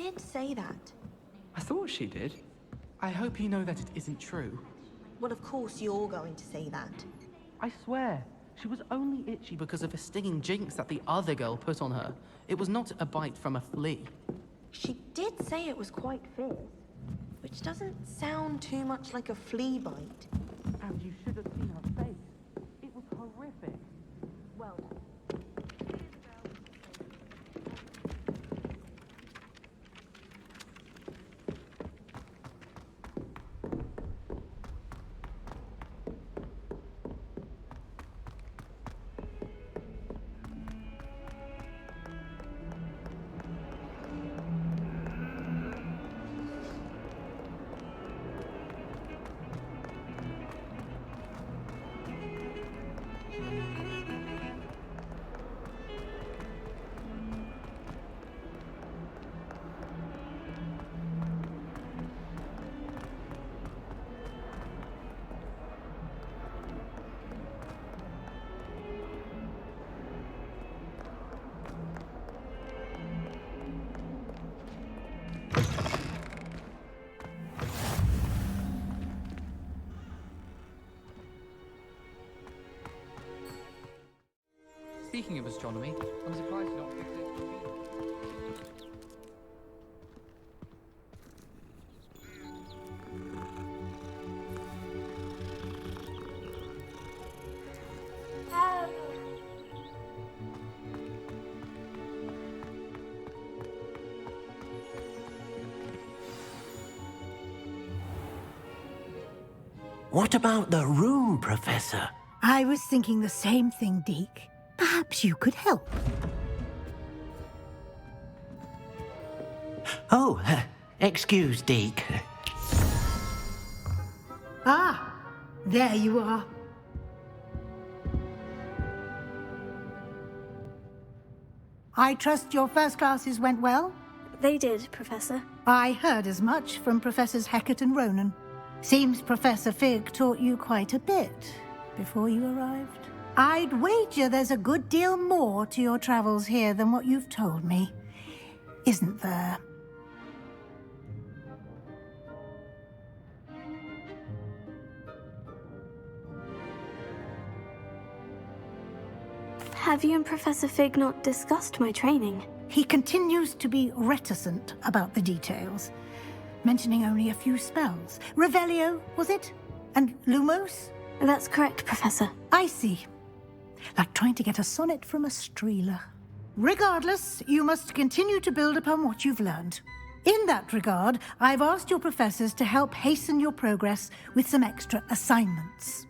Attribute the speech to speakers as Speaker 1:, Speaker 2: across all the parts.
Speaker 1: did say that.
Speaker 2: I thought she did. I hope you know that it isn't true.
Speaker 1: Well, of course you're going to say that.
Speaker 2: I swear, she was only itchy because of a stinging jinx that the other girl put on her. It was not a bite from a flea.
Speaker 1: She did say it was quite fierce, which doesn't sound too much like a flea bite.
Speaker 2: And you should have seen her face. It was horrific.
Speaker 1: Well...
Speaker 3: Speaking of astronomy, I'm surprised you're not fixed it.
Speaker 4: What about the room, Professor?
Speaker 5: I was thinking the same thing, Deke. Perhaps you could help.
Speaker 4: Oh, excuse, Deke.
Speaker 5: Ah, there you are. I trust your first classes went well?
Speaker 6: They did, Professor.
Speaker 5: I heard as much from Professors Hecat and Ronen. Seems Professor Fig taught you quite a bit before you arrived. I'd wager there's a good deal more to your travels here than what you've told me, isn't there?
Speaker 6: Have you and Professor Fig not discussed my training?
Speaker 5: He continues to be reticent about the details, mentioning only a few spells. Revelio, was it? And Lumos?
Speaker 6: That's correct, Professor.
Speaker 5: I see. Like trying to get a sonnet from a streeler. Regardless, you must continue to build upon what you've learned. In that regard, I've asked your professors to help hasten your progress with some extra assignments.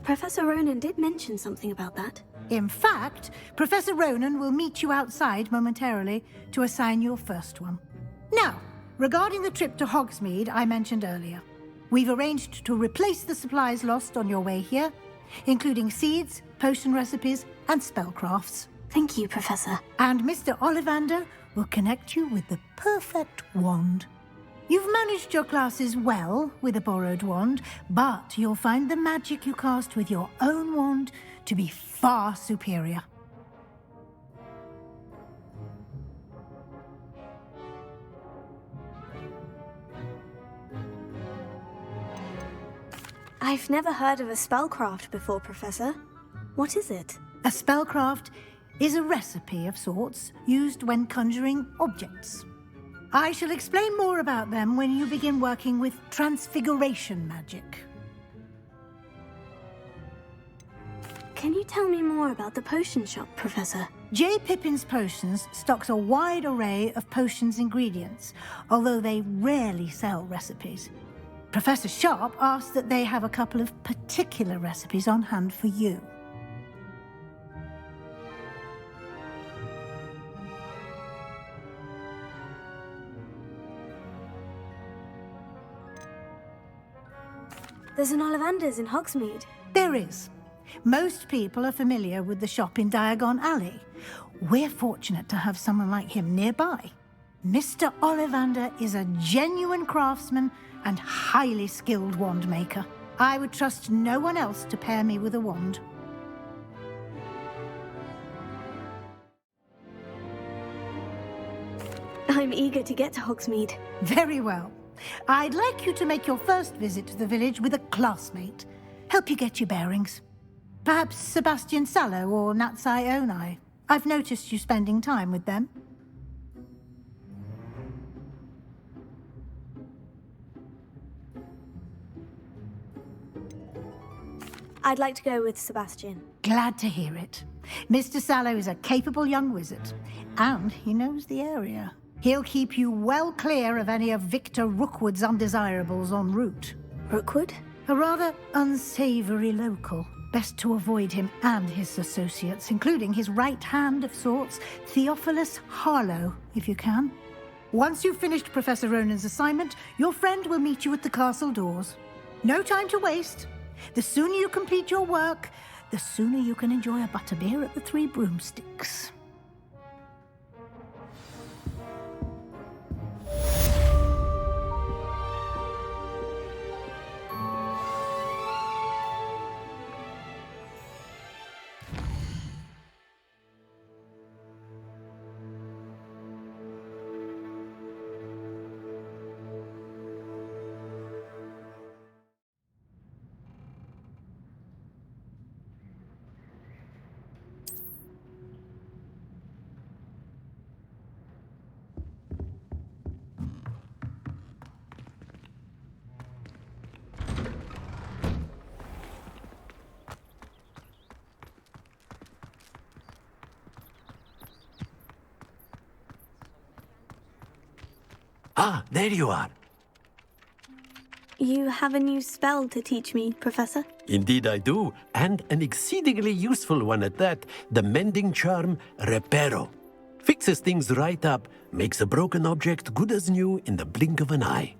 Speaker 6: Professor Ronen did mention something about that.
Speaker 5: In fact, Professor Ronen will meet you outside momentarily to assign your first one. Now, regarding the trip to Hogsmeade I mentioned earlier, we've arranged to replace the supplies lost on your way here, including seeds, potion recipes, and spellcrafts.
Speaker 6: Thank you, Professor.
Speaker 5: And Mr. Ollivander will connect you with the perfect wand. You've managed your classes well with a borrowed wand, but you'll find the magic you cast with your own wand to be far superior.
Speaker 6: I've never heard of a spellcraft before, Professor. What is it?
Speaker 5: A spellcraft is a recipe of sorts used when conjuring objects. I shall explain more about them when you begin working with transfiguration magic.
Speaker 6: Can you tell me more about the potion shop, Professor?
Speaker 5: J. Pippin's Potions stocks a wide array of potions ingredients, although they rarely sell recipes. Professor Sharp asks that they have a couple of particular recipes on hand for you.
Speaker 6: There's an Ollivander's in Hogsmeade.
Speaker 5: There is. Most people are familiar with the shop in Diagon Alley. We're fortunate to have someone like him nearby. Mr. Ollivander is a genuine craftsman and highly skilled wand maker. I would trust no one else to pair me with a wand.
Speaker 6: I'm eager to get to Hogsmeade.
Speaker 5: Very well. I'd like you to make your first visit to the village with a classmate. Help you get your bearings. Perhaps Sebastian Sallow or Natsai Onai. I've noticed you spending time with them.
Speaker 6: I'd like to go with Sebastian.
Speaker 5: Glad to hear it. Mr. Sallow is a capable young wizard, and he knows the area. He'll keep you well clear of any of Victor Rookwood's undesirables en route.
Speaker 6: Rookwood?
Speaker 5: A rather unsavory local. Best to avoid him and his associates, including his right hand of sorts, Theophilus Harlow, if you can. Once you've finished Professor Ronen's assignment, your friend will meet you at the castle doors. No time to waste. The sooner you complete your work, the sooner you can enjoy a butterbeer at the Three Broomsticks.
Speaker 4: Ah, there you are.
Speaker 6: You have a new spell to teach me, Professor?
Speaker 4: Indeed I do, and an exceedingly useful one at that, the mending charm Reparo. Fixes things right up, makes a broken object good as new in the blink of an eye.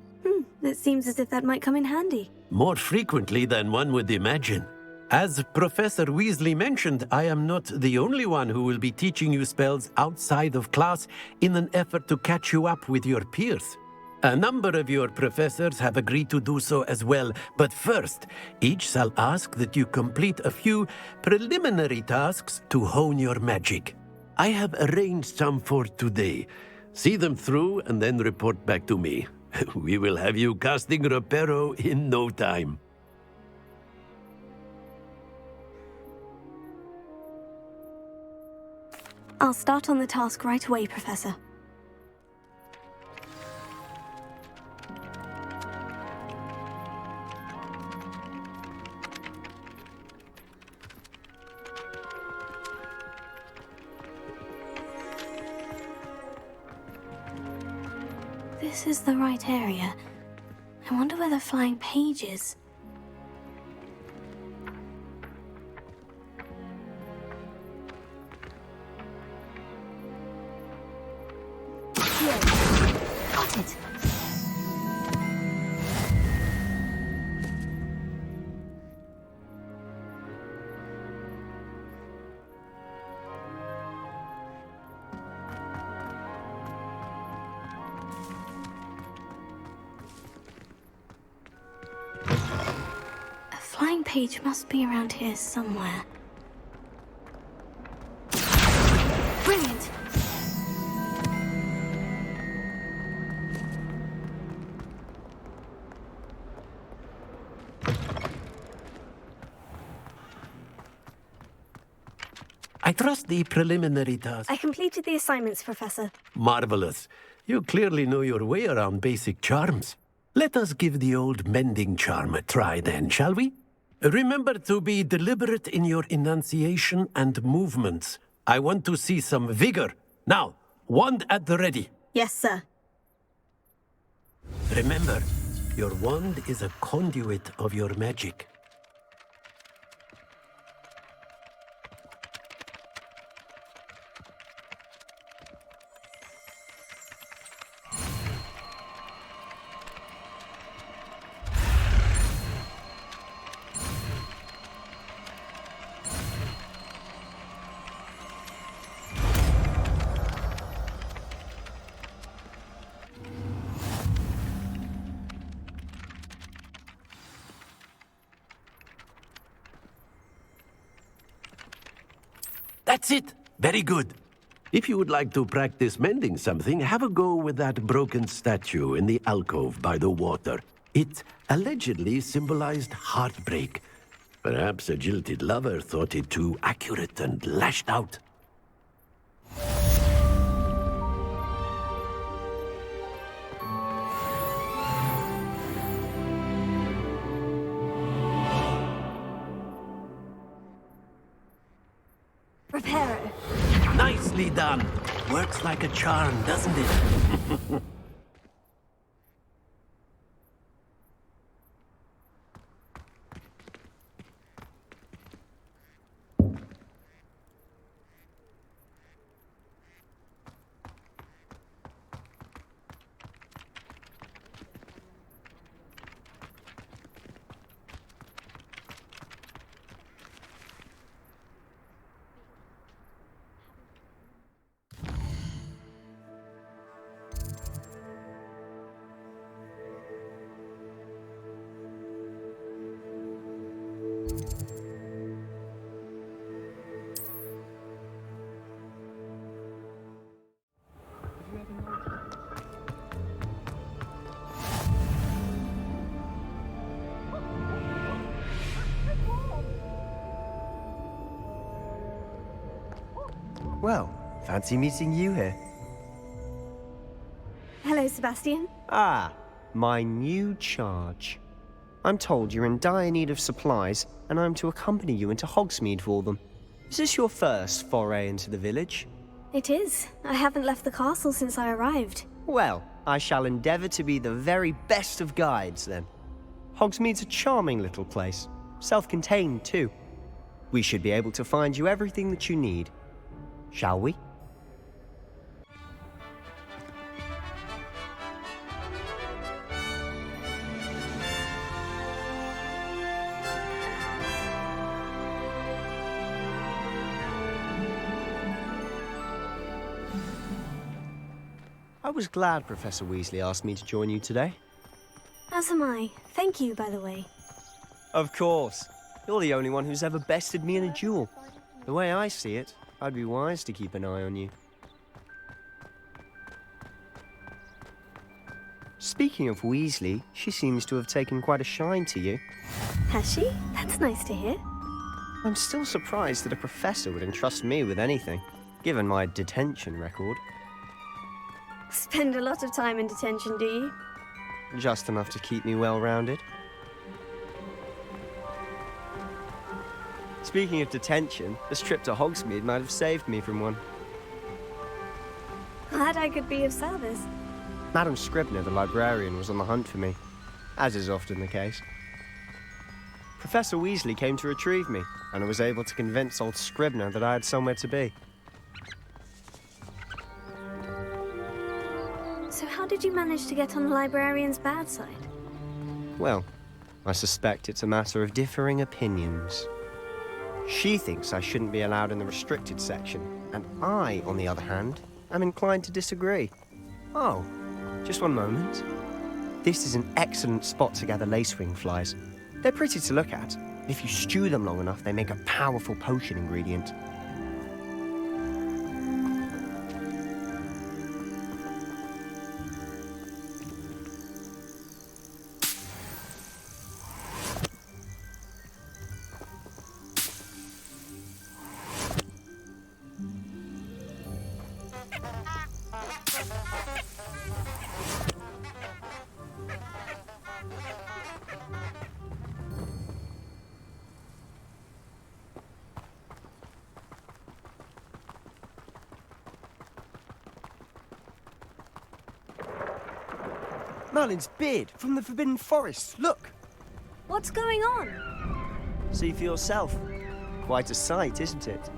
Speaker 6: It seems as if that might come in handy.
Speaker 4: More frequently than one would imagine. As Professor Weasley mentioned, I am not the only one who will be teaching you spells outside of class in an effort to catch you up with your peers. A number of your professors have agreed to do so as well, but first, each shall ask that you complete a few preliminary tasks to hone your magic. I have arranged some for today. See them through and then report back to me. We will have you casting Reparo in no time.
Speaker 6: I'll start on the task right away, Professor. This is the right area. I wonder where the flying page is. Got it. A flying page must be around here somewhere. Brilliant!
Speaker 4: I trust the preliminary task.
Speaker 6: I completed the assignments, Professor.
Speaker 4: Marvelous. You clearly know your way around basic charms. Let us give the old mending charm a try then, shall we? Remember to be deliberate in your enunciation and movements. I want to see some vigor. Now, wand at the ready.
Speaker 6: Yes, sir.
Speaker 4: Remember, your wand is a conduit of your magic. That's it. Very good. If you would like to practice mending something, have a go with that broken statue in the alcove by the water. It allegedly symbolized heartbreak. Perhaps a jilted lover thought it too accurate and lashed out.
Speaker 6: Reparo.
Speaker 4: Nicely done. Works like a charm, doesn't it?
Speaker 7: Well, fancy meeting you here.
Speaker 6: Hello, Sebastian.
Speaker 7: Ah, my new charge. I'm told you're in dire need of supplies, and I'm to accompany you into Hogsmeade for them. Is this your first foray into the village?
Speaker 6: It is. I haven't left the castle since I arrived.
Speaker 7: Well, I shall endeavour to be the very best of guides, then. Hogsmeade's a charming little place. Self-contained, too. We should be able to find you everything that you need. Shall we? I was glad Professor Weasley asked me to join you today.
Speaker 6: As am I. Thank you, by the way.
Speaker 7: Of course. You're the only one who's ever bested me in a duel. The way I see it, I'd be wise to keep an eye on you. Speaking of Weasley, she seems to have taken quite a shine to you.
Speaker 6: Has she? That's nice to hear.
Speaker 7: I'm still surprised that a professor would entrust me with anything, given my detention record.
Speaker 6: Spend a lot of time in detention, do you?
Speaker 7: Just enough to keep me well-rounded. Speaking of detention, this trip to Hogsmeade might have saved me from one.
Speaker 6: Glad I could be of service.
Speaker 7: Madam Scribner, the librarian, was on the hunt for me, as is often the case. Professor Weasley came to retrieve me, and I was able to convince old Scribner that I had somewhere to be.
Speaker 6: So how did you manage to get on the librarian's bad side?
Speaker 7: Well, I suspect it's a matter of differing opinions. She thinks I shouldn't be allowed in the restricted section, and I, on the other hand, am inclined to disagree. Oh, just one moment. This is an excellent spot to gather lacewing flies. They're pretty to look at. If you stew them long enough, they make a powerful potion ingredient. Merlin's beard from the Forbidden Forest, look!
Speaker 6: What's going on?
Speaker 7: See for yourself. Quite a sight, isn't it?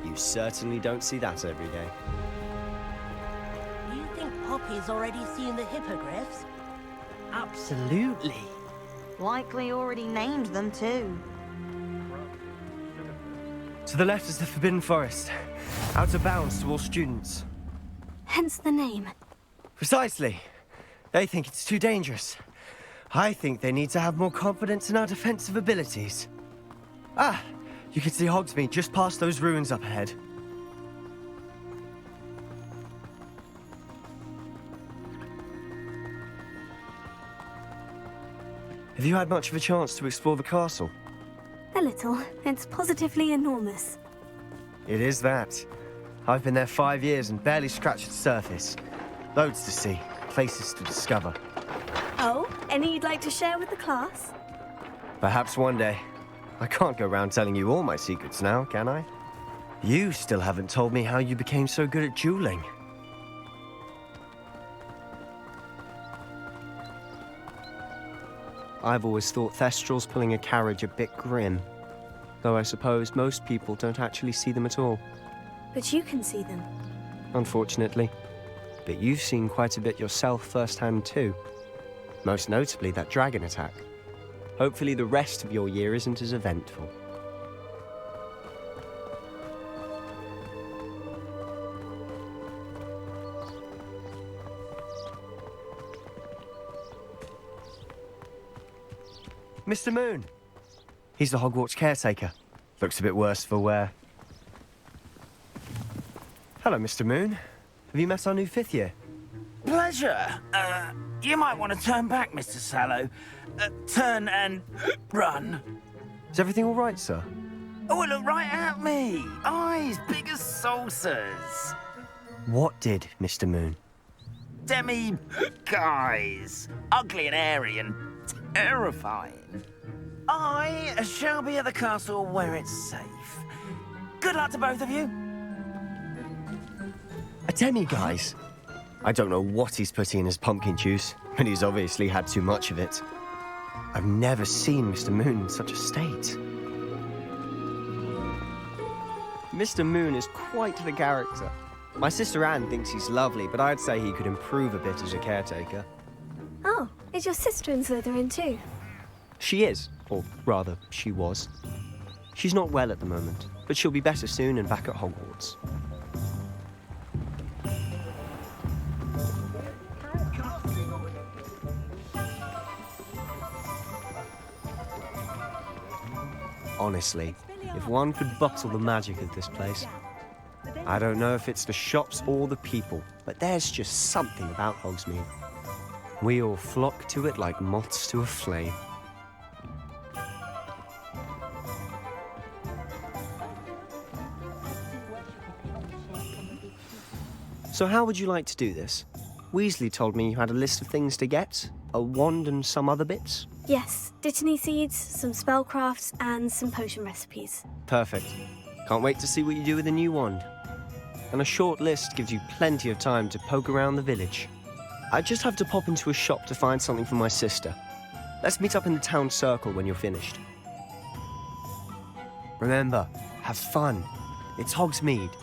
Speaker 7: You certainly don't see that every day.
Speaker 8: You think Poppy's already seen the hippogriffs?
Speaker 1: Absolutely. Likely already named them too.
Speaker 7: To the left is the Forbidden Forest. Out of bounds to all students.
Speaker 6: Hence the name.
Speaker 7: Precisely. They think it's too dangerous. I think they need to have more confidence in our defensive abilities. Ah, you can see Hogsmeade just past those ruins up ahead. Have you had much of a chance to explore the castle?
Speaker 6: A little. It's positively enormous.
Speaker 7: It is that. I've been there 5 years and barely scratched the surface. Loads to see, places to discover.
Speaker 6: Oh, any you'd like to share with the class?
Speaker 7: Perhaps one day. I can't go around telling you all my secrets now, can I? You still haven't told me how you became so good at dueling. I've always thought Thestrals pulling a carriage a bit grim. Though I suppose most people don't actually see them at all.
Speaker 6: But you can see them.
Speaker 7: Unfortunately. But you've seen quite a bit yourself firsthand too. Most notably that dragon attack. Hopefully the rest of your year isn't as eventful. Mr. Moon! He's the Hogwarts caretaker. Looks a bit worse for wear. Hello, Mr. Moon. Have you met our new 5th year?
Speaker 9: Pleasure. You might want to turn back, Mr. Sallow. Turn and run.
Speaker 7: Is everything all right, sir?
Speaker 9: Oh, look right at me. Eyes big as saucers.
Speaker 7: What did, Mr. Moon?
Speaker 9: Guys. Ugly and airy and terrifying. I shall be at the castle where it's safe. Good luck to both of you.
Speaker 7: A demi-guise? I don't know what he's putting in his pumpkin juice, but he's obviously had too much of it. I've never seen Mr. Moon in such a state. Mr. Moon is quite the character. My sister Anne thinks he's lovely, but I'd say he could improve a bit as a caretaker.
Speaker 6: Oh, is your sister in Slytherin too?
Speaker 7: She is, or rather, she was. She's not well at the moment, but she'll be better soon and back at Hogwarts. Honestly, if one could bottle the magic of this place. I don't know if it's the shops or the people, but there's just something about Hogsmeade. We all flock to it like moths to a flame. So how would you like to do this? Weasley told me you had a list of things to get, a wand and some other bits.
Speaker 6: Yes, Dittany seeds, some spellcrafts, and some potion recipes.
Speaker 7: Perfect. Can't wait to see what you do with the new wand. And a short list gives you plenty of time to poke around the village. I just have to pop into a shop to find something for my sister. Let's meet up in the town circle when you're finished. Remember, have fun. It's Hogsmeade.